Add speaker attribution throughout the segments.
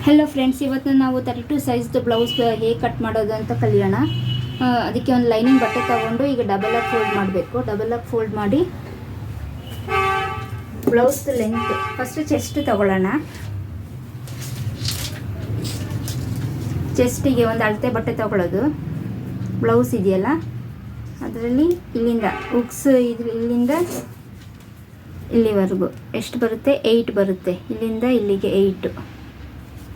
Speaker 1: Hello friends, ಇವತ್ತು ನಾವು 32 ಸೈಜ್ದು ಬ್ಲೌಸ್ ಹೇಗೆ ಕಟ್ ಮಾಡೋದು ಅಂತ ಕಲಿಯೋಣ. ಅದಕ್ಕೆ ಒಂದು ಲೈನಿಂಗ್ ಬಟ್ಟೆ ತೊಗೊಂಡು ಈಗ ಡಬಲ್ ಆಗಿ ಫೋಲ್ಡ್ ಮಾಡಬೇಕು. ಡಬಲ್ ಆಗಿ ಫೋಲ್ಡ್ ಮಾಡಿ ಬ್ಲೌಸ್ ಲೆಂತ್ ಫಸ್ಟು ಚೆಸ್ಟ್ ತೊಗೊಳ್ಳೋಣ. ಚೆಸ್ಟಿಗೆ ಒಂದು ಅಳತೆ ಬಟ್ಟೆ ತೊಗೊಳ್ಳೋದು. ಬ್ಲೌಸ್ ಇದೆಯಲ್ಲ ಅದರಲ್ಲಿ ಇಲ್ಲಿಂದ ಉಕ್ಸ್ ಇಲ್ಲಿಂದ ಇಲ್ಲಿವರೆಗೂ ಎಷ್ಟು ಬರುತ್ತೆ? 8 ಬರುತ್ತೆ. ಇಲ್ಲಿಂದ ಇಲ್ಲಿಗೆ 8,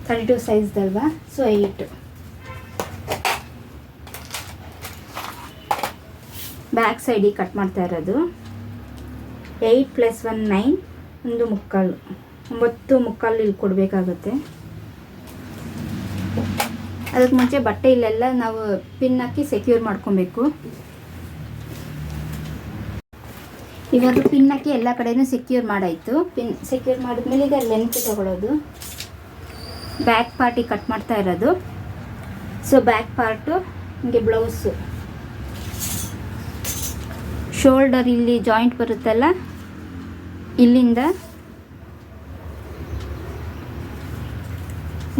Speaker 1: 32 ಸೈಜ್ದಲ್ವಾ, ಸೊ 8. ಬ್ಯಾಕ್ ಸೈಡಿಗೆ ಕಟ್ ಮಾಡ್ತಾ ಇರೋದು. 8 + 1 9, 1 ಮುಕ್ಕಾಲು, 9 ಮುಕ್ಕಾಲು ಇಲ್ಲಿ ಕೊಡಬೇಕಾಗುತ್ತೆ. ಅದಕ್ಕೆ ಮುಂಚೆ ಬಟ್ಟೆ ಇಲ್ಲೆಲ್ಲ ನಾವು ಪಿನ್ ಹಾಕಿ ಸೆಕ್ಯೂರ್ ಮಾಡ್ಕೊಬೇಕು. ಇವಾಗ ಪಿನ್ ಹಾಕಿ ಎಲ್ಲ ಕಡೆನೂ ಸೆಕ್ಯೂರ್ ಮಾಡಾಯಿತು. ಪಿನ್ ಸೆಕ್ಯೂರ್ ಮಾಡಿದ್ಮೇಲೆ ಈಗ ಲೆಂತ್ ತಗೊಳ್ಳೋದು. ಬ್ಯಾಕ್ ಪಾರ್ಟಿಗೆ ಕಟ್ ಮಾಡ್ತಾ ಇರೋದು. ಸೊ ಬ್ಯಾಕ್ ಪಾರ್ಟು ಹಿಂಗೆ ಬ್ಲೌಸು ಶೋಲ್ಡರ್ ಇಲ್ಲಿ ಜಾಯಿಂಟ್ ಬರುತ್ತಲ್ಲ, ಇಲ್ಲಿಂದ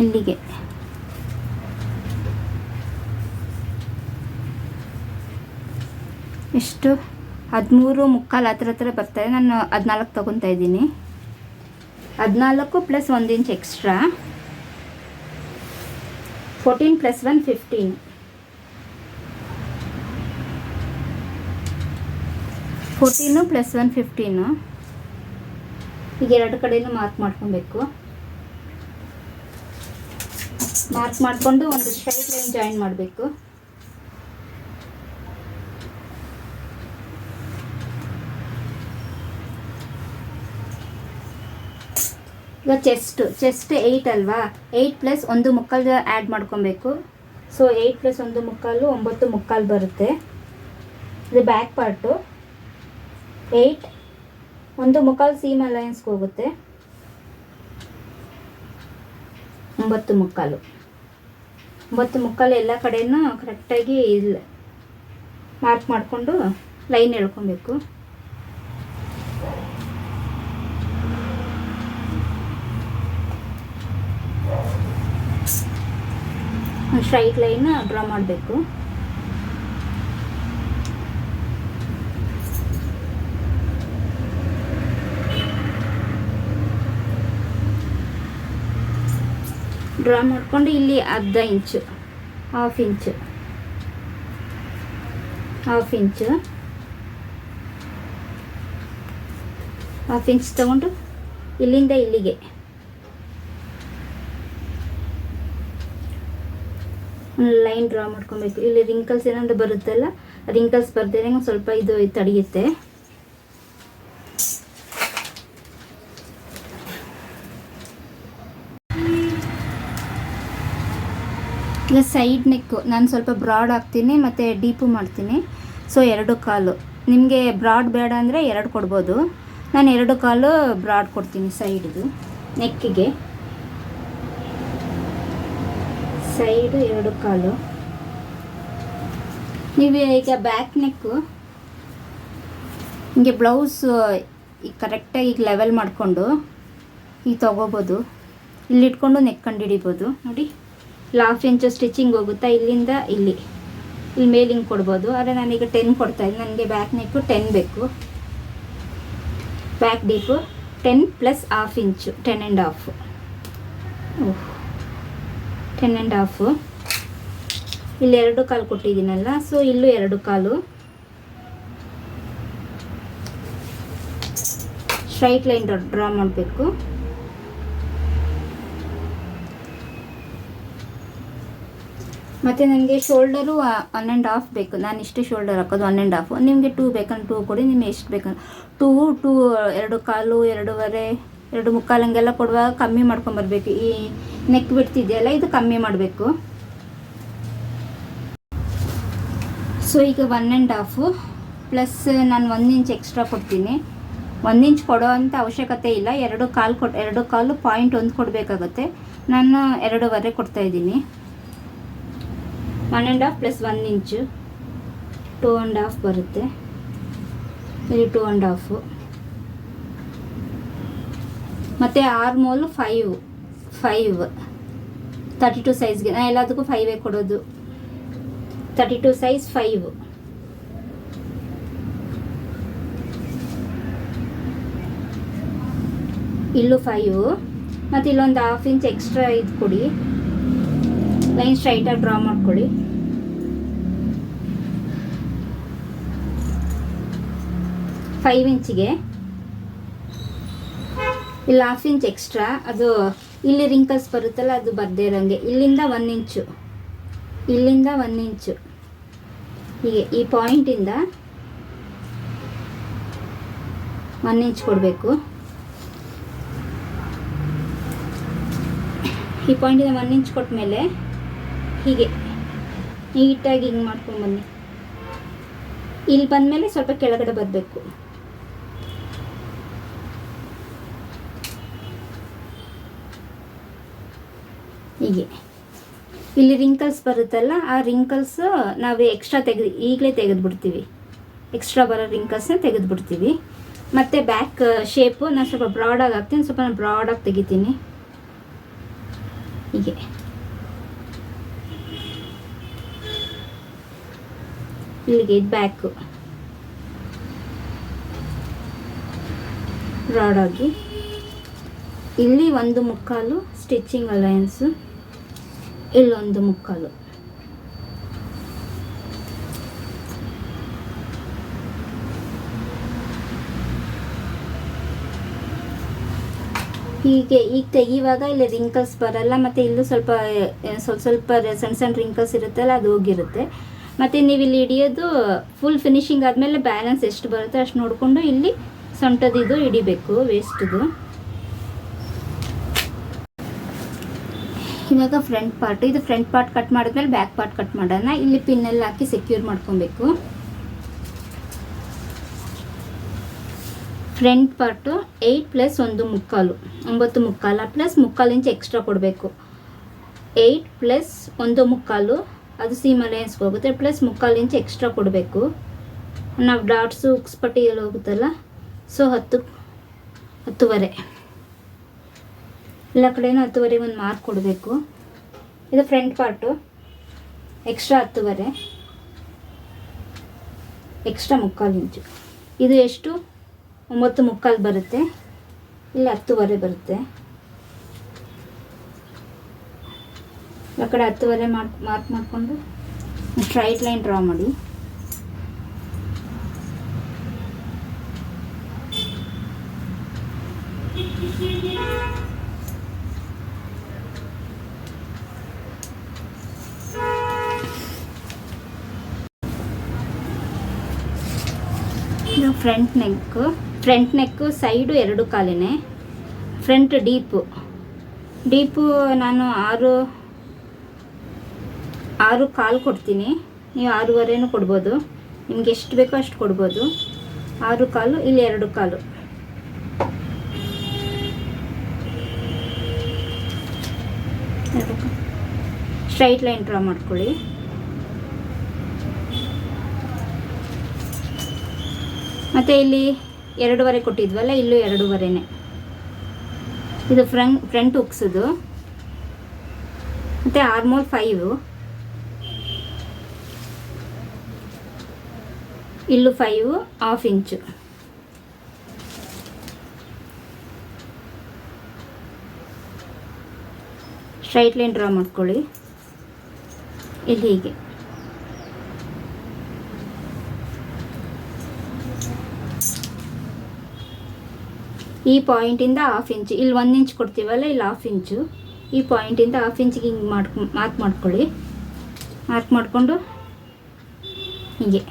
Speaker 1: ಇಲ್ಲಿಗೆ ಎಷ್ಟು 13 ಮುಕ್ಕಾಲು ಹತ್ರ ಬರ್ತಾಯಿದೆ. ನಾನು 14 ತೊಗೊತಾ ಇದ್ದೀನಿ. 14 + 1 ಇಂಚ್ ಎಕ್ಸ್ಟ್ರಾ, 14 + 1 15. 14 + 1 15. ಈಗ ಎರಡು ಕಡೆಯೂ ಮಾರ್ಕ್ ಮಾಡ್ಕೊಬೇಕು. ಮಾರ್ಕ್ ಮಾಡಿಕೊಂಡು ಒಂದು ಸ್ಟ್ರೈಟ್ ಲೈನ್ ಜಾಯಿನ್ ಮಾಡಬೇಕು. ಈಗ ಚೆಸ್ಟ್ 8 ಅಲ್ವಾ, 8 + 1 ಮುಕ್ಕಾಲು ಆ್ಯಡ್ ಮಾಡ್ಕೊಬೇಕು. ಸೊ 8 + 1 ಮುಕ್ಕಾಲು 9 ಮುಕ್ಕಾಲು ಬರುತ್ತೆ. ಇದು ಬ್ಯಾಕ್ ಪಾರ್ಟು. 8, 1 ಮುಕ್ಕಾಲು ಸೀಮ್ ಅಲೈನ್ಸ್ಗೆ ಹೋಗುತ್ತೆ. 9 ಮುಕ್ಕಾಲು, 9 ಮುಕ್ಕಾಲು ಎಲ್ಲ ಕಡೆಯೂ ಕರೆಕ್ಟಾಗಿ ಇಲ್ಲ ಮಾರ್ಕ್ ಮಾಡಿಕೊಂಡು ಲೈನ್ ಎಳ್ಕೊಬೇಕು. ಸ್ಟ್ರೈಟ್ ಲೈನ್ ಡ್ರಾ ಮಾಡಬೇಕು. ಡ್ರಾ ಮಾಡಿಕೊಂಡು ಇಲ್ಲಿ ಅರ್ಧ ಇಂಚು, ಹಾಫ್ ಇಂಚ್ ತಗೊಂಡು ಇಲ್ಲಿಂದ ಇಲ್ಲಿಗೆ ಒಂದು ಲೈನ್ ಡ್ರಾ ಮಾಡ್ಕೊಬೇಕು. ಇಲ್ಲಿ ರಿಂಕಲ್ಸ್ ಏನಾದ್ರು ಬರುತ್ತಲ್ಲ, ರಿಂಕಲ್ಸ್ ಬರ್ದೇನೆ ಸ್ವಲ್ಪ ಇದು ತಡೆಯುತ್ತೆ. ಈಗ ಸೈಡ್ ನೆಕ್ಕು ನಾನು ಸ್ವಲ್ಪ ಬ್ರಾಡ್ ಹಾಕ್ತೀನಿ ಮತ್ತು ಡೀಪು ಮಾಡ್ತೀನಿ. ಸೊ 2 ಕಾಲು. ನಿಮಗೆ ಬ್ರಾಡ್ ಬೇಡ ಅಂದರೆ 2 ಕೊಡ್ಬೋದು. ನಾನು 2 ಕಾಲು ಬ್ರಾಡ್ ಕೊಡ್ತೀನಿ ಸೈಡ್ದು ನೆಕ್ಕಿಗೆ. ಸೈಡು 2 ಕಾಲು. ನೀವು ಈಗ ಬ್ಯಾಕ್ ನೆಕ್ಕು ಹಿಂಗೆ ಬ್ಲೌಸ್ ಈಗ ಕರೆಕ್ಟಾಗಿ ಈಗ ಲೆವೆಲ್ ಮಾಡಿಕೊಂಡು ಈಗ ತೊಗೋಬೋದು. ಇಲ್ಲಿಟ್ಕೊಂಡು ನೆಕ್ ಕಂಡು ಹಿಡಿಬೋದು. ನೋಡಿ, ಇಲ್ಲಿ ಹಾಫ್ ಇಂಚು ಸ್ಟಿಚಿಂಗ್ ಹೋಗುತ್ತಾ, ಇಲ್ಲಿಂದ ಇಲ್ಲಿ ಮೇಲೆ ಹಿಂಗೆ ಕೊಡ್ಬೋದು. ಆದರೆ ನಾನೀಗ 10 ಕೊಡ್ತಾಯಿದ್ದೀನಿ. ನನಗೆ ಬ್ಯಾಕ್ ನೆಕ್ಕು 10 ಬೇಕು. ಬ್ಯಾಕ್ ಡೀಪು 10 + ಹಾಫ್ ಇಂಚು, 10 1/2. ಇಲ್ಲಿ 2 ಕಾಲು ಕೊಟ್ಟಿದ್ದೀನಲ್ಲ, ಸೊ ಇಲ್ಲೂ 2 ಕಾಲು. ಸ್ಟ್ರೈಟ್ ಲೈನ್ ಡ್ರಾ ಮಾಡಬೇಕು. ಮತ್ತು ನನಗೆ ಶೋಲ್ಡರು 1.5 ಬೇಕು. ನಾನು ಇಷ್ಟು ಶೋಲ್ಡರ್ ಹಾಕೋದು 1.5. ನಿಮಗೆ 2 ಬೇಕಂದ್ರೆ 2 ಕೊಡಿ. ನಿಮಗೆ ಎಷ್ಟು ಬೇಕಂದ್ರೆ 2, 2 ಕಾಲು, 2.5, 2 ಮುಕ್ಕಾಲು ಹಂಗೆಲ್ಲ ಕೊಡುವಾಗ ಕಮ್ಮಿ ಮಾಡ್ಕೊಂಬರ್ಬೇಕು. ಈ ನೆಕ್ ಬಿಡ್ತಿದೆಯಲ್ಲ, ಇದು ಕಮ್ಮಿ ಮಾಡಬೇಕು. ಸೊ ಈಗ 1.5 ಪ್ಲಸ್ ನಾನು 1 ಇಂಚ್ ಎಕ್ಸ್ಟ್ರಾ ಕೊಡ್ತೀನಿ. 1 ಇಂಚ್ ಕೊಡೋ ಅಂಥ ಅವಶ್ಯಕತೆ ಇಲ್ಲ. 2 ಕಾಲು 0.1 ಕೊಡಬೇಕಾಗುತ್ತೆ. ನಾನು 2.5 ಕೊಡ್ತಾಯಿದ್ದೀನಿ. 1.5 + 1 ಇಂಚು 2.5 ಬರುತ್ತೆ. ಇಲ್ಲಿ 2.5 ಮತ್ತು ಆರ್ಮೋಲು 5 32 ಸೈಜ್ಗೆ ನಾನು ಎಲ್ಲದಕ್ಕೂ 5 ಕೊಡೋದು. 32 ಸೈಜ್ 5. ಇಲ್ಲೂ 5 ಮತ್ತು ಇಲ್ಲೊಂದು 1/2 ಇಂಚ್ ಎಕ್ಸ್ಟ್ರಾ ಇದು ಕೊಡಿ, ಲೈನ್ ಸ್ಟ್ರೈಟಾಗಿ ಡ್ರಾ ಮಾಡ್ಕೊಳ್ಳಿ. ಫೈವ್ ಇಂಚಿಗೆ ಇಲ್ಲಿ 1/2 ಇಂಚ್ ಎಕ್ಸ್ಟ್ರಾ, ಅದು ಇಲ್ಲಿ ರಿಂಕಲ್ಸ್ ಬರುತ್ತಲ್ಲ ಅದು ಬರ್ದೇ ಇರೋಂಗೆ ಇಲ್ಲಿಂದ 1 ಇಂಚು, ಇಲ್ಲಿಂದ 1 ಇಂಚು ಹೀಗೆ ಈ ಪಾಯಿಂಟಿಂದ 1 ಇಂಚ್ ಕೊಡಬೇಕು. ಈ ಪಾಯಿಂಟಿಂದ 1 ಇಂಚ್ ಕೊಟ್ಟ ಮೇಲೆ ಹೀಗೆ ನೀಟಾಗಿ ಹಿಂಗೆ ಮಾಡ್ಕೊಂಡ್ಬನ್ನಿ. ಇಲ್ಲಿ ಬಂದಮೇಲೆ ಸ್ವಲ್ಪ ಕೆಳಗಡೆ ಬರಬೇಕು. ಹೀಗೆ ಇಲ್ಲಿ ರಿಂಕಲ್ಸ್ ಬರುತ್ತಲ್ಲ, ಆ ರಿಂಕಲ್ಸ್ ನಾವು ಎಕ್ಸ್ಟ್ರಾ ಈಗಲೇ ತೆಗೆದುಬಿಡ್ತೀವಿ. ಎಕ್ಸ್ಟ್ರಾ ಬರೋ ರಿಂಕಲ್ಸ್ನ ತೆಗೆದುಬಿಡ್ತೀವಿ. ಮತ್ತು ಬ್ಯಾಕ್ ಶೇಪು ನಾನು ಸ್ವಲ್ಪ ಬ್ರಾಡಾಗಿ ಹಾಕ್ತೀನಿ, ಸ್ವಲ್ಪ ನಾನು ಬ್ರಾಡಾಗಿ ತೆಗಿತೀನಿ. ಹೀಗೆ ಇಲ್ಲಿಗೆ ಇದು ಬ್ಯಾಕು ಬ್ರಾಡಾಗಿ, ಇಲ್ಲಿ 1/4 ಸ್ಟಿಚಿಂಗ್ ಅಲೈನ್ಸು, ಇಲ್ಲೊಂದು 1/4. ಹೀಗೆ ಈಗ ತೆಗಿಯುವಾಗ ಇಲ್ಲಿ ರಿಂಕಲ್ಸ್ ಬರಲ್ಲ, ಮತ್ತು ಇಲ್ಲೂ ಸ್ವಲ್ಪ ಸ್ವಲ್ಪ ಸಣ್ಣ ರಿಂಕಲ್ಸ್ ಇರುತ್ತಲ್ಲ ಅದು ಹೋಗಿರುತ್ತೆ. ಮತ್ತು ನೀವು ಇಲ್ಲಿ ಹಿಡಿಯೋದು ಫುಲ್ ಫಿನಿಶಿಂಗ್ ಆದಮೇಲೆ ಬ್ಯಾಲೆನ್ಸ್ ಎಷ್ಟು ಬರುತ್ತೆ ಅಷ್ಟು ನೋಡಿಕೊಂಡು ಇಲ್ಲಿ ಸೊಂಟದಿದು ಹಿಡಿಬೇಕು, ವೇಸ್ಟ್ದು. ಇವಾಗ ಫ್ರಂಟ್ ಪಾರ್ಟ್, ಇದು ಫ್ರಂಟ್ ಪಾರ್ಟ್ ಕಟ್ ಮಾಡಿದ್ಮೇಲೆ ಬ್ಯಾಕ್ ಪಾರ್ಟ್ ಕಟ್ ಮಾಡೋಣ. ಇಲ್ಲಿ ಪಿನ್ನೆಲ್ಲ ಹಾಕಿ ಸೆಕ್ಯೂರ್ ಮಾಡ್ಕೊಬೇಕು. Front part 8 + 1/4 9/4 plus 1/4 inch extra ಕೊಡಬೇಕು. 8 + 1/4 ಅದು ಸೀಮ್ ಅಲೈನ್ಸ್ಗೆ ಹೋಗುತ್ತೆ, ಪ್ಲಸ್ 1/4 ಇಂಚ್ ಎಕ್ಸ್ಟ್ರಾ ಕೊಡಬೇಕು. ನಾವು ಡಾಟ್ಸು ಉಕ್ಸ್ ಪಟ್ಟಿಯಲ್ಲಿ ಹೋಗುತ್ತಲ್ಲ, ಸೊ 10:30 ಎಲ್ಲ ಕಡೆಯೂ 10:30 ಒಂದು ಮಾರ್ಕ್ ಕೊಡಬೇಕು. ಇದು ಫ್ರಂಟ್ ಪಾರ್ಟು ಎಕ್ಸ್ಟ್ರಾ 10:30, ಎಕ್ಸ್ಟ್ರಾ 1/4 ಇಂಚು. ಇದು ಎಷ್ಟು 9/4 ಬರುತ್ತೆ, ಇಲ್ಲಿ 10:30 ಬರುತ್ತೆ. ಆ ಕಡೆ 10:30 ಮಾರ್ಕ್ ಮಾಡಿಕೊಂಡು ಸ್ಟ್ರೈಟ್ ಲೈನ್ ಡ್ರಾ ಮಾಡಿ. ಇದು ಫ್ರಂಟ್ ನೆಕ್ಕು ಸೈಡು 2 ಕಾಲಿನೇ. ಫ್ರಂಟ್ ಡೀಪು ನಾನು 6 ಕಾಲು ಕೊಡ್ತೀನಿ, ನೀವು 6.25 ಕೊಡ್ಬೋದು, ನಿಮ್ಗೆ ಎಷ್ಟು ಬೇಕೋ ಅಷ್ಟು ಕೊಡ್ಬೋದು. 6 ಕಾಲು, ಇಲ್ಲಿ 2 ಕಾಲು. ಸ್ಟ್ರೈಟ್ ಲೈನ್ ಡ್ರಾ ಮಾಡ್ಕೊಳ್ಳಿ. ಮತ್ತು ಇಲ್ಲಿ 2.25 ಕೊಟ್ಟಿದ್ವಲ್ಲ, ಇಲ್ಲೂ 2.25ನೇ. ಇದು ಫ್ರಂಟ್ ಉಕ್ಸೋದು. ಮತ್ತು ಆರ್ಮೋಲ್ 5, ಇಲ್ಲೂ 5 1/2 ಇಂಚು. ಸ್ಟ್ರೈಟ್ ಲೈನ್ ಡ್ರಾ ಮಾಡ್ಕೊಳ್ಳಿ. ಇಲ್ಲಿ ಹೀಗೆ ಈ ಪಾಯಿಂಟಿಂದ 1/2 ಇಂಚು, ಇಲ್ಲಿ 1 ಇಂಚ್ ಕೊಡ್ತೀವಲ್ಲ, ಇಲ್ಲಿ 1/2 ಇಂಚು. ಈ ಪಾಯಿಂಟಿಂದ 1/2 ಇಂಚಿಗೆ ಹಿಂಗೆ ಮಾರ್ಕ್ ಮಾಡ್ಕೊಳ್ಳಿ. ಮಾರ್ಕ್ ಮಾಡಿಕೊಂಡು ಹೀಗೆ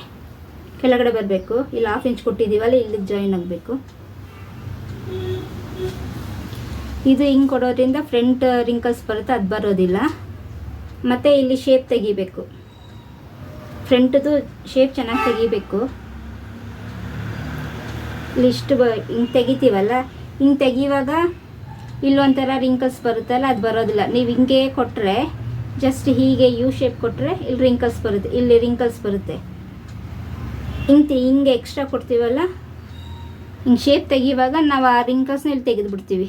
Speaker 1: ಕೆಳಗಡೆ ಬರಬೇಕು. ಇಲ್ಲಿ 1/2 ಇಂಚ್ ಕೊಟ್ಟಿದ್ದೀವಲ್ಲ, ಇಲ್ಲಿಗೆ ಜಾಯಿನ್ ಆಗಬೇಕು. ಇದು ಹಿಂಗೆ ಕೊಡೋದ್ರಿಂದ ಫ್ರಂಟ್ ರಿಂಕಲ್ಸ್ ಬರುತ್ತೆ, ಅದು ಬರೋದಿಲ್ಲ. ಮತ್ತು ಇಲ್ಲಿ ಶೇಪ್ ತೆಗಿಬೇಕು, ಫ್ರಂಟ್ದು ಶೇಪ್ ಚೆನ್ನಾಗಿ ತೆಗಿಬೇಕು. ಇಲ್ಲಿಷ್ಟು ಹಿಂಗೆ ತೆಗಿತೀವಲ್ಲ, ಹಿಂಗೆ ತೆಗಿಯುವಾಗ ಇಲ್ಲೊಂಥರ ರಿಂಕಲ್ಸ್ ಬರುತ್ತಲ್ಲ, ಅದು ಬರೋದಿಲ್ಲ. ನೀವು ಹಿಂಗೆ ಕೊಟ್ಟರೆ, ಜಸ್ಟ್ ಹೀಗೆ ಯು ಶೇಪ್ ಕೊಟ್ಟರೆ ಇಲ್ಲಿ ರಿಂಕಲ್ಸ್ ಬರುತ್ತೆ, ಇಲ್ಲಿ ರಿಂಕಲ್ಸ್ ಬರುತ್ತೆ. ಹಿಂಗೆ ಎಕ್ಸ್ಟ್ರಾ ಕೊಡ್ತೀವಲ್ಲ, ಹಿಂಗೆ ಶೇಪ್ ತೆಗಿಯುವಾಗ ನಾವು ಆ ರಿಂಕಲ್ಸ್ನ ಇಲ್ಲಿ ತೆಗೆದುಬಿಡ್ತೀವಿ.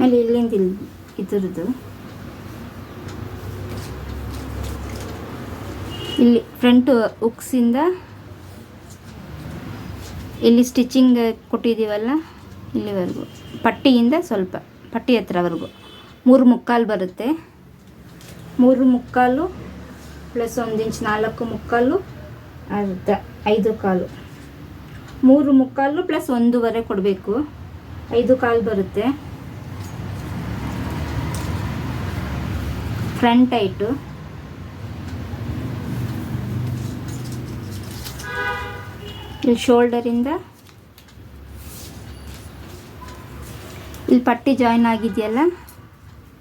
Speaker 1: ಆಮೇಲೆ ಇಲ್ಲಿಂದ ಇದ್ರದ್ದು ಇಲ್ಲಿ ಫ್ರಂಟ್ ಉಕ್ಸಿಂದ ಇಲ್ಲಿ ಸ್ಟಿಚಿಂಗ್ ಕೊಟ್ಟಿದ್ದೀವಲ್ಲ ಇಲ್ಲಿವರೆಗೂ, ಪಟ್ಟಿಯಿಂದ ಸ್ವಲ್ಪ ಪಟ್ಟಿ ಹತ್ರವರೆಗೂ 3/4 ಬರುತ್ತೆ. 3/4 ಪ್ಲಸ್ 1 ಇಂಚ್ 4/4 ಅರ್ಧ 5/4. 3/4 ಪ್ಲಸ್ 1.5 ಕೊಡಬೇಕು, 5/4 ಬರುತ್ತೆ. ಫ್ರಂಟ್ ಹೈಟು ಇಲ್ಲಿ ಶೋಲ್ಡರಿಂದ ಇಲ್ಲಿ ಪಟ್ಟಿ ಜಾಯಿನ್ ಆಗಿದೆಯಲ್ಲ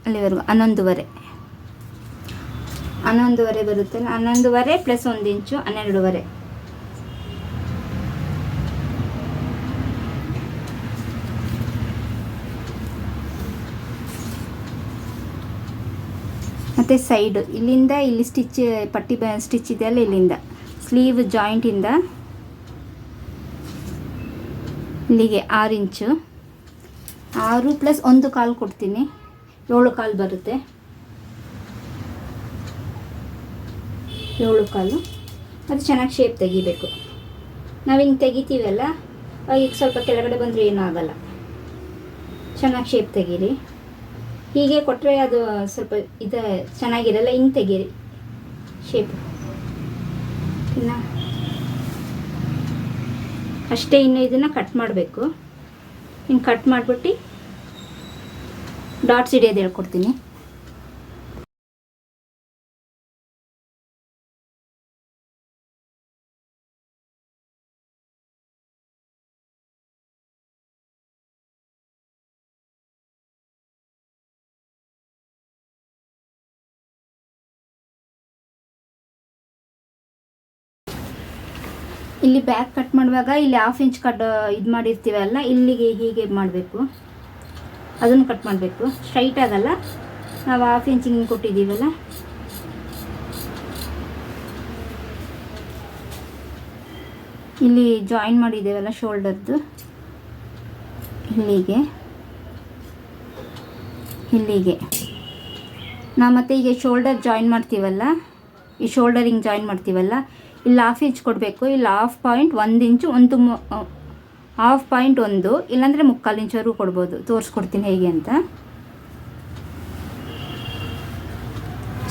Speaker 1: ಅಲ್ಲಿವರೆಗೂ 11.5 ಬರುತ್ತಲ್ಲ, 11.5 ಪ್ಲಸ್ 1 ಇಂಚು 12.5. ಮತ್ತು ಸೈಡು ಇಲ್ಲಿಂದ ಇಲ್ಲಿ ಪಟ್ಟಿ ಸ್ಟಿಚ್ ಇದೆಯಲ್ಲ, ಇಲ್ಲಿಂದ ಸ್ಲೀವ್ ಜಾಯಿಂಟಿಂದ ಇಲ್ಲಿಗೆ 6 ಇಂಚು, 6 ಪ್ಲಸ್ 1/4 ಕೊಡ್ತೀನಿ, 7/4 ಬರುತ್ತೆ. 7/4 ಅದು ಚೆನ್ನಾಗಿ ಶೇಪ್ ತೆಗಿಬೇಕು. ನಾವು ಹಿಂಗೆ ತೆಗಿತೀವಲ್ಲ, ಈಗ ಸ್ವಲ್ಪ ಕೆಳಗಡೆ ಬಂದರೆ ಏನೂ ಆಗಲ್ಲ. ಚೆನ್ನಾಗಿ ಶೇಪ್ ತೆಗೀರಿ. ಹೀಗೆ ಕೊಟ್ಟರೆ ಅದು ಸ್ವಲ್ಪ ಚೆನ್ನಾಗಿರಲ್ಲ. ಹಿಂಗೆ ತೆಗೀರಿ ಶೇಪ್. ಇನ್ನು ಅಷ್ಟೇ. ಇನ್ನು ಇದನ್ನು ಕಟ್ ಮಾಡಬೇಕು. ಹಿಂಗೆ ಕಟ್ ಮಾಡಿಬಿಟ್ಟು ಡಾಟ್ಸ್ ಹಿಡಿಯೋದು ಹೇಳ್ಕೊಡ್ತೀನಿ. ಇಲ್ಲಿ ಬ್ಯಾಕ್ ಕಟ್ ಮಾಡುವಾಗ ಇಲ್ಲಿ 1/2 ಇಂಚ್ ಇದು ಮಾಡಿರ್ತೀವಲ್ಲ, ಇಲ್ಲಿಗೆ ಹೀಗೆ ಮಾಡಬೇಕು. ಅದನ್ನು ಕಟ್ ಮಾಡಬೇಕು. ಸ್ಟ್ರೈಟ್ ಆಗಲ್ಲ, ನಾವು 1/2 ಇಂಚ್ ಹಿಂಗೆ ಕೊಟ್ಟಿದ್ದೀವಲ್ಲ, ಇಲ್ಲಿ ಜಾಯಿನ್ ಮಾಡಿದ್ದೇವಲ್ಲ ಶೋಲ್ಡರ್ದು, ಇಲ್ಲಿಗೆ ನಾವು ಮತ್ತೆ ಈಗ ಶೋಲ್ಡರ್ ಜಾಯಿನ್ ಮಾಡ್ತೀವಲ್ಲ, ಈ ಶೋಲ್ಡರ್ ಹಿಂಗೆ ಜಾಯಿನ್ ಮಾಡ್ತೀವಲ್ಲ, ಇಲ್ಲಿ 1/2 ಇಂಚ್ ಕೊಡಬೇಕು. ಇಲ್ಲಿ 1/2 ಇಂಚು 1/2 ಇಲ್ಲಾಂದರೆ 3/4 ಇಂಚವರೆಗೂ ಕೊಡ್ಬೋದು. ತೋರಿಸ್ಕೊಡ್ತೀನಿ ಹೇಗೆ ಅಂತ.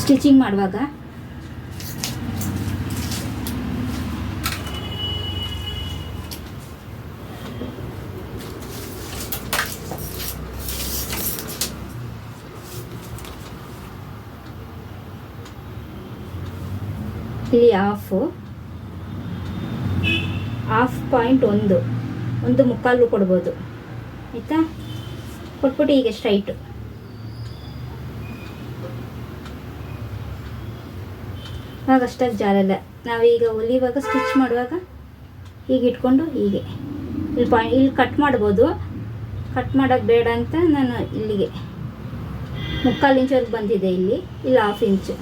Speaker 1: ಸ್ಟಿಚಿಂಗ್ ಮಾಡುವಾಗ ಇಲ್ಲಿ 1/2 ಕೊಡ್ಬೋದು. ಆಯಿತಾ? ಕೊಟ್ಬಿಟ್ಟು ಈಗ ಸ್ಟ್ರೈಟು ಆಗ ಅಷ್ಟಾಗಿ ಜಾರಲ್ಲ. ನಾವೀಗ ಹೊಲಿಯುವಾಗ ಸ್ಟಿಚ್ ಮಾಡುವಾಗ ಹೀಗೆ ಇಟ್ಕೊಂಡು ಹೀಗೆ ಇಲ್ಲಿ ಕಟ್ ಮಾಡ್ಬೋದು. ಕಟ್ ಮಾಡೋದು ಬೇಡ ಅಂತ ನಾನು ಇಲ್ಲಿಗೆ 3/4 ಇಂಚವರೆಗೆ ಬಂದಿದೆ. ಇಲ್ಲಿ 1/2 ಇಂಚು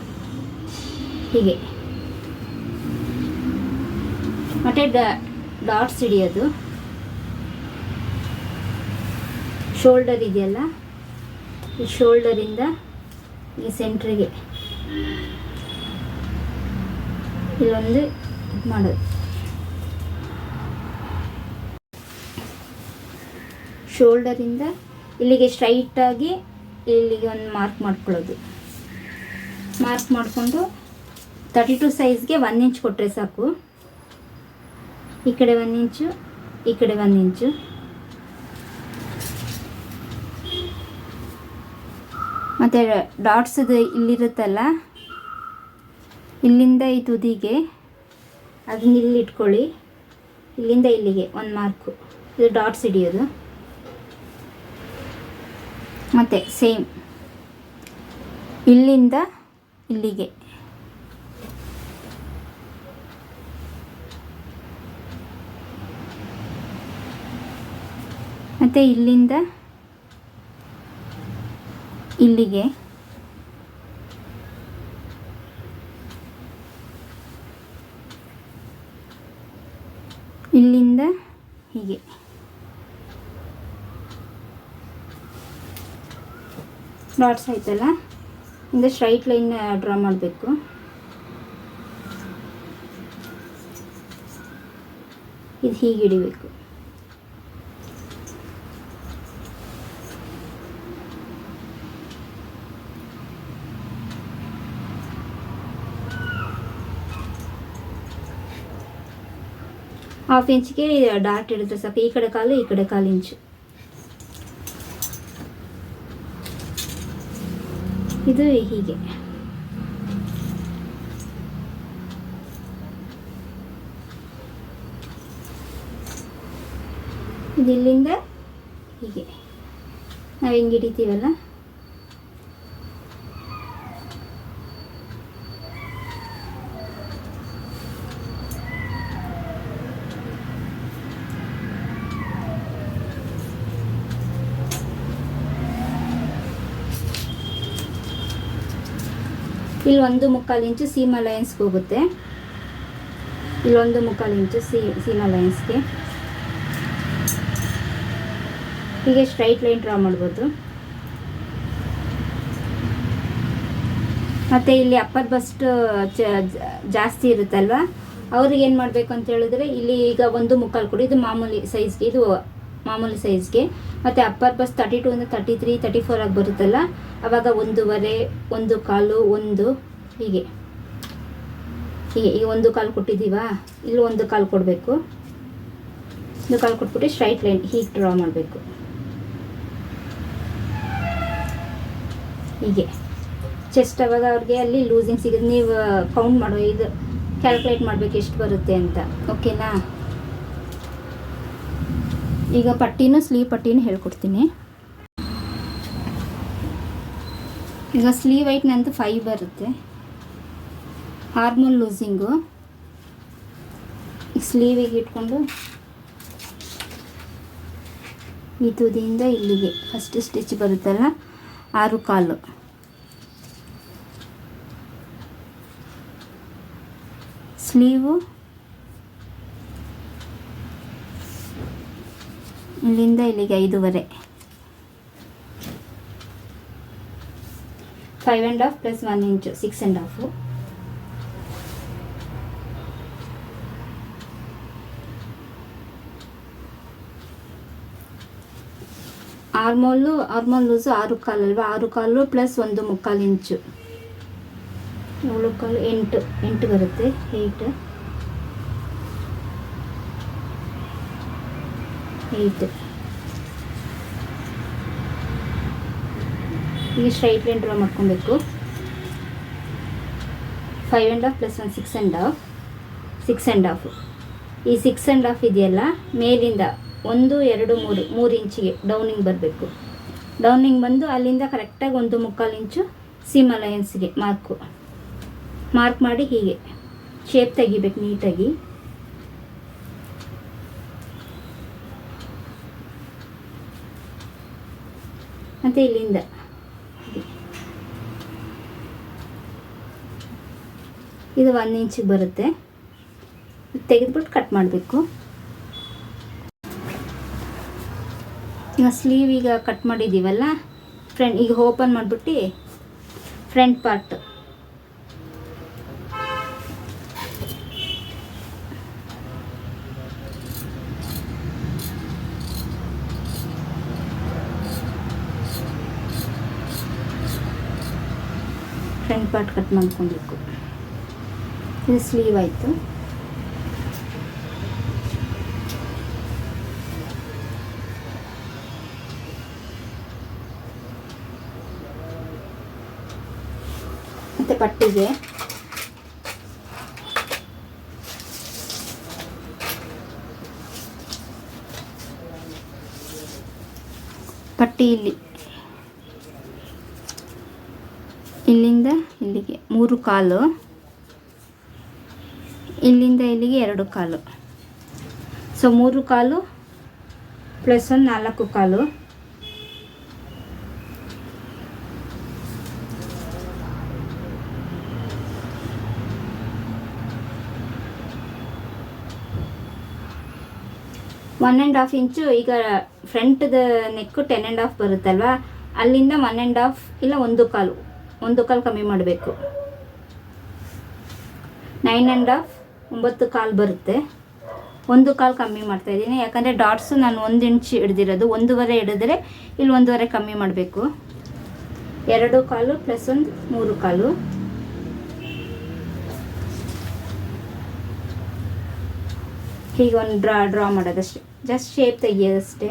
Speaker 1: ಹೀಗೆ. ಮತ್ತು ಡಾಟ್ಸ್ ಹಿಡಿಯೋದು. ಶೋಲ್ಡರ್ ಇದೆಯಲ್ಲ, ಈ ಶೋಲ್ಡರಿಂದ ಈ ಸೆಂಟ್ರಿಗೆ ಇಲ್ಲೊಂದು ಮಾಡೋದು. ಶೋಲ್ಡರಿಂದ ಇಲ್ಲಿಗೆ ಸ್ಟ್ರೈಟಾಗಿ ಇಲ್ಲಿಗೆ ಒಂದು ಮಾರ್ಕ್ ಮಾಡ್ಕೊಳ್ಳೋದು. ಮಾರ್ಕ್ ಮಾಡಿಕೊಂಡು 32 ಸೈಜ್ಗೆ 1 ಇಂಚ್ ಕೊಟ್ಟರೆ ಸಾಕು. ಈ ಕಡೆ 1 ಇಂಚು, ಈ ಕಡೆ 1 ಇಂಚು. ಮತ್ತು ಡಾಟ್ಸ್ದು ಇಲ್ಲಿರುತ್ತಲ್ಲ, ಇಲ್ಲಿಂದ ಈ ತುದಿಗೆ ಅದನ್ನ ಇಲ್ಲಿ ಇಟ್ಕೊಳ್ಳಿ. ಇಲ್ಲಿಂದ ಇಲ್ಲಿಗೆ ಒಂದು ಮಾರ್ಕು, ಇದು ಡಾಟ್ಸ್ ಹಿಡಿಯೋದು. ಮತ್ತು ಸೇಮ್ ಇಲ್ಲಿಂದ ಇಲ್ಲಿಗೆ ಮತ್ತು ಇಲ್ಲಿಂದ ಇಲ್ಲಿಗೆ ಇಲ್ಲಿಂದ ಹೀಗೆ ಡಾಟ್ಸ್ ಆಯ್ತಲ್ಲ, ಇಂದ ಸ್ಟ್ರೈಟ್ ಲೈನ್ ಡ್ರಾ ಮಾಡಬೇಕು. ಇದು ಹೀಗೆ ಹಿಡಿಬೇಕು. ಹಾಫ್ ಇಂಚ್ಗೆ ಡಾಟ್ ಹಿಡಿದ್ರೆ ಸಾಕು. ಈ ಕಡೆ ಕಾಲು, ಈ ಕಡೆ 1/4 ಇಂಚು. ಇದು ಹೀಗೆ. ಇದು ಇಲ್ಲಿಂದ ಹೀಗೆ ನಾವು ಹಿಂಗೆ ಹಿಡಿತೀವಲ್ಲ, ಇಲ್ಲಿ 1/4 ಇಂಚು ಸೀಮ್ ಅಲೈನ್ಸ್ಗೆ ಹೋಗುತ್ತೆ. ಇಲ್ಲಿ 1/4 ಇಂಚು ಸೀಮ್ ಅಲೈನ್ಸ್ಗೆ ಹೀಗೆ ಸ್ಟ್ರೈಟ್ ಲೈನ್ ಡ್ರಾ ಮಾಡ್ಬೋದು. ಮತ್ತು ಇಲ್ಲಿ ಅಪ್ಪರ್ ಬಸ್ಟ್ ಜಾಸ್ತಿ ಇರುತ್ತಲ್ವ, ಅವ್ರಿಗೆ ಏನು ಮಾಡಬೇಕು ಅಂತ ಹೇಳಿದ್ರೆ, ಇಲ್ಲಿ ಈಗ 1/4 ಕೊಡಿ. ಇದು ಮಾಮೂಲಿ ಸೈಜ್ಗೆ, ಇದು ಮಾಮೂಲಿ ಸೈಜ್ಗೆ. ಮತ್ತು ಅಪ್ಪರ್ ಬಸ್ 32 ಇಂದ 33, 34 ಆಗಿ ಬರುತ್ತಲ್ಲ, ಆವಾಗ 1/2, 1/4, 1 ಹೀಗೆ ಹೀಗೆ ಈಗ 1/4 ಕೊಟ್ಟಿದ್ದೀವಾ, ಇಲ್ಲಿ 1/4 ಕೊಡಬೇಕು. 1/4 ಕೊಟ್ಬಿಟ್ಟು ಸ್ಟ್ರೈಟ್ ಲೈನ್ ಹೀಗೆ ಡ್ರಾ ಮಾಡಬೇಕು. ಹೀಗೆ ಚೆಸ್ಟ್ ಅವಾಗ ಅವ್ರಿಗೆ ಅಲ್ಲಿ ಲೂಸಿಂಗ್ ಸಿಗುತ್ತೆ. ನೀವು ಕೌಂಟ್ ಮಾಡೋ, ಇದು ಕ್ಯಾಲ್ಕುಲೇಟ್ ಮಾಡಬೇಕು ಎಷ್ಟು ಬರುತ್ತೆ ಅಂತ. ಓಕೆನಾ? ಈಗ ಪಟ್ಟಿನೂ ಸ್ಲೀವ್ ಪಟ್ಟಿನೂ ಹೇಳ್ಕೊಡ್ತೀನಿ. ಈಗ ಸ್ಲೀವ್ ವೈಟ್ ನಂದು 5 ಬರುತ್ತೆ. ಆರ್ಮೋಲ್ ಲೂಸಿಂಗು ಸ್ಲೀವಿಗೆ ಇಟ್ಕೊಂಡು ಈ ತುದಿಯಿಂದ ಇಲ್ಲಿಗೆ ಫಸ್ಟ್ ಸ್ಟಿಚ್ ಬರುತ್ತಲ್ಲ, 6/4. ಸ್ಲೀವು ಇಲ್ಲಿಂದ ಇಲ್ಲಿಗೆ 5.5, 5.5 ಪ್ಲಸ್ 1 ಇಂಚು 6.5. ಆರ್ಮೋಲ್ ಲೂಸು 6/4 ಅಲ್ವಾ, 6/4 ಪ್ಲಸ್ 1/4 ಇಂಚು 7/4, 8 ಬರುತ್ತೆ. 8 ಈಗ ಸ್ಟ್ರೈಟ್ ಲೈನ್ ಡ್ರಾ ಮಾಡ್ಕೊಬೇಕು. 5.5 ಪ್ಲಸ್ 1 6.5. ಈ 6.5 ಇದೆಯಲ್ಲ, ಮೇಲಿಂದ 1, 2, 3 ಇಂಚಿಗೆ ಡೌನಿಂಗ್ ಬರಬೇಕು. ಡೌನಿಂಗ್ ಬಂದು ಅಲ್ಲಿಂದ ಕರೆಕ್ಟಾಗಿ 1/4 ಇಂಚು ಸೀಮ್ ಅಲೈನ್ಸ್ಗೆ ಮಾರ್ಕ್ ಮಾಡಿ ಹೀಗೆ ಶೇಪ್ ತೆಗಿಬೇಕು ನೀಟಾಗಿ. ಮತ್ತು ಇಲ್ಲಿಂದ ಇದು 1 ಇಂಚಿಗೆ ಬರುತ್ತೆ. ತೆಗೆದುಬಿಟ್ಟು ಕಟ್ ಮಾಡಬೇಕು. ಈಗ ಸ್ಲೀವ್ ಈಗ ಕಟ್ ಮಾಡಿದ್ದೀವಲ್ಲ, ಈಗ ಓಪನ್ ಮಾಡಿಬಿಟ್ಟು ಫ್ರಂಟ್ ಪಾರ್ಟ್ ಕಟ್ ಮಾಡ್ಕೊಬೇಕು. ಇದು ಸ್ಲೀವ್ ಆಯಿತು. ಮತ್ತು ಪಟ್ಟಿಗೆ ಪಟ್ಟಿ ಇಲ್ಲಿಂದ ಇಲ್ಲಿಗೆ 3/4, ಇಲ್ಲಿಂದ ಇಲ್ಲಿಗೆ 2/4. So 3/4 plus 1 4/4. $1.5 ಇಂಚು. ಈಗ ಫ್ರಂಟ್ದ ನೆಕ್ಕು 10.5 ಬರುತ್ತಲ್ವ, ಅಲ್ಲಿಂದ 1.5 ಇಲ್ಲ 1.25 ಕಮ್ಮಿ ಮಾಡಬೇಕು. 9.5 9.25 ಬರುತ್ತೆ. 1.25 ಕಮ್ಮಿ ಮಾಡ್ತಾಯಿದ್ದೀನಿ, ಯಾಕಂದರೆ ಡಾಟ್ಸು ನಾನು 1 ಇಂಚ್ ಹಿಡ್ದಿರೋದು, 1.5 ಹಿಡಿದ್ರೆ ಇಲ್ಲಿ 1.5 ಕಮ್ಮಿ ಮಾಡಬೇಕು. 2.25 ಪ್ಲಸ್ 1 3.25. ಹೀಗೆ ಒಂದು ಡ್ರಾ ಮಾಡೋದಷ್ಟೇ, ಜಸ್ಟ್ ಶೇಪ್ ತೆಗಿಯೋದಷ್ಟೇ.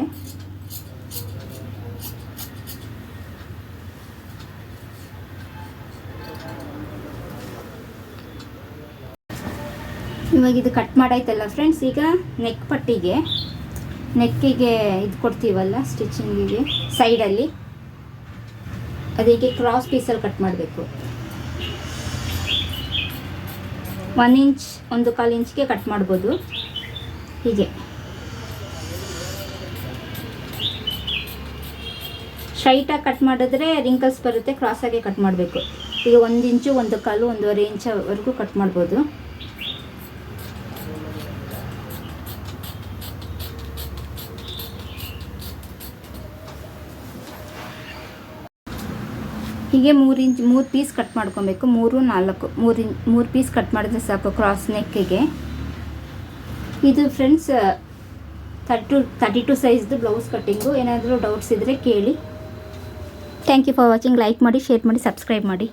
Speaker 1: ಇವಾಗ ಇದು ಕಟ್ ಮಾಡಾಯ್ತಲ್ಲ ಫ್ರೆಂಡ್ಸ್, ಈಗ ನೆಕ್ಕಿಗೆ ಇದು ಕೊಡ್ತೀವಲ್ಲ ಸ್ಟಿಚಿಂಗಿಗೆ ಸೈಡಲ್ಲಿ, ಅದಕ್ಕೆ ಕ್ರಾಸ್ ಪೀಸಲ್ಲಿ ಕಟ್ ಮಾಡಬೇಕು. 1 ಇಂಚ್ 1.25 ಇಂಚ್ಗೆ ಕಟ್ ಮಾಡ್ಬೋದು. ಹೀಗೆ ಸ್ಟ್ರೈಟಾಗಿ ಕಟ್ ಮಾಡಿದ್ರೆ ರಿಂಕಲ್ಸ್ ಬರುತ್ತೆ, ಕ್ರಾಸಾಗೆ ಕಟ್ ಮಾಡಬೇಕು. ಈಗ 1 ಇಂಚು 1.25 1.5 ಇಂಚವರೆಗೂ ಕಟ್ ಮಾಡ್ಬೋದು. ಹೀಗೆ 3 ಪೀಸ್ ಕಟ್ ಮಾಡ್ಕೊಬೇಕು. 3 ಪೀಸ್ ಕಟ್ ಮಾಡಿದ್ರೆ ಸಾಕು ಕ್ರಾಸ್ ನೆಕ್ಕಿಗೆ. ಇದು ಫ್ರೆಂಡ್ಸ್ 32 ಸೈಜ್ದು ಬ್ಲೌಸ್ ಕಟ್ಟಿಂಗು. ಏನಾದರೂ ಡೌಟ್ಸ್ ಇದ್ದರೆ ಕೇಳಿ. Thank you for watching. Like ಮಾಡಿ, ಶೇರ್ ಮಾಡಿ, ಸಬ್ಸ್ಕ್ರೈಬ್ ಮಾಡಿ.